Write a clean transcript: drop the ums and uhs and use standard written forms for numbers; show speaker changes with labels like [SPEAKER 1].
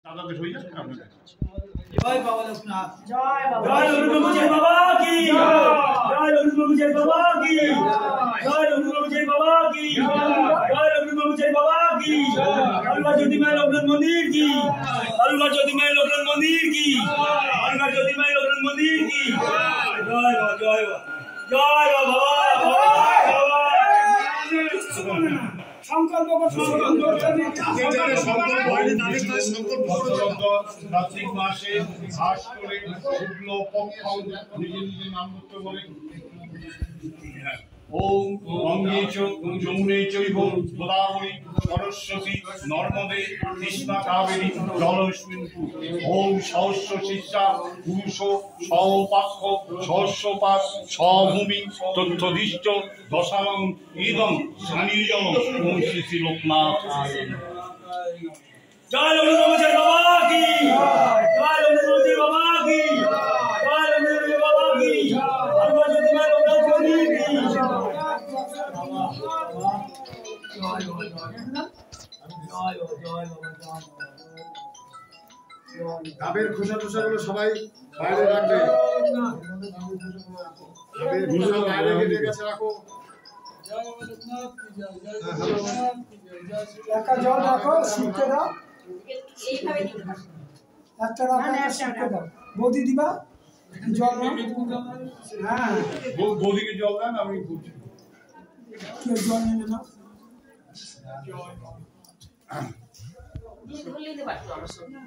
[SPEAKER 1] আপনাদের হয়ে যাচ্ছে আপনাদের।
[SPEAKER 2] জয় বাবা লোকনাথ,
[SPEAKER 3] জয় বাবা,
[SPEAKER 2] জয় অনুপ্রভু জয় বাবা কি, জয় অনুপ্রভু জয় বাবা কি, জয় অনুপ্রভু জয় বাবা কি, জয় অনুপ্রভু জয় বাবা কি, अलवा ज्योति में लोकनाथ मंदिर की, अलवा ज्योति में लोकनाथ मंदिर की, अलवा ज्योति में लोकनाथ मंदिर की, जय बाबा जय बाबा जय बाबा संकल्प को
[SPEAKER 1] কার্তিক মাসে ঘাস করে শুক্ল পক্ষ নিজে নিজে নাম করতে বলে ওম গঙ্গে চ যমুনে চৈব গোদাবরী সরস্বতী নর্মদে কৃষ্ণা কাবেরী জলস্মিন ওম সহস্র শিষ্যা পুরুষ সহপাক্ষ সহস্রপাক সভূমি তথ্যদিষ্ট দশালং ইদম স্থানীয়জম ওম শ্রী শ্রী লোকনাথ।
[SPEAKER 2] जय अनुप्रभु जय बाबा की, जय अनुप्रभु जय बाबा की, जय अनुप्रभु जय बाबा की, अलवा ज्योति में लोकनाथ मंदिर की,
[SPEAKER 4] ডাবের খোসা টোসাগুলো সবাই বাইরে রাখবে, ডাবের খোসা বাইরে কেটে গেছে রাখো।
[SPEAKER 3] একটা জল রাখো, শিখতে দাও, একটা রাখো, শিখতে দাও। বৌদি দিবা জল নাও। হ্যাঁ,
[SPEAKER 1] বৌদিকে জল দেন, আমি বলছি
[SPEAKER 3] কেউ জল নেবে না।
[SPEAKER 5] বললেই তো পারতো আমার সঙ্গে।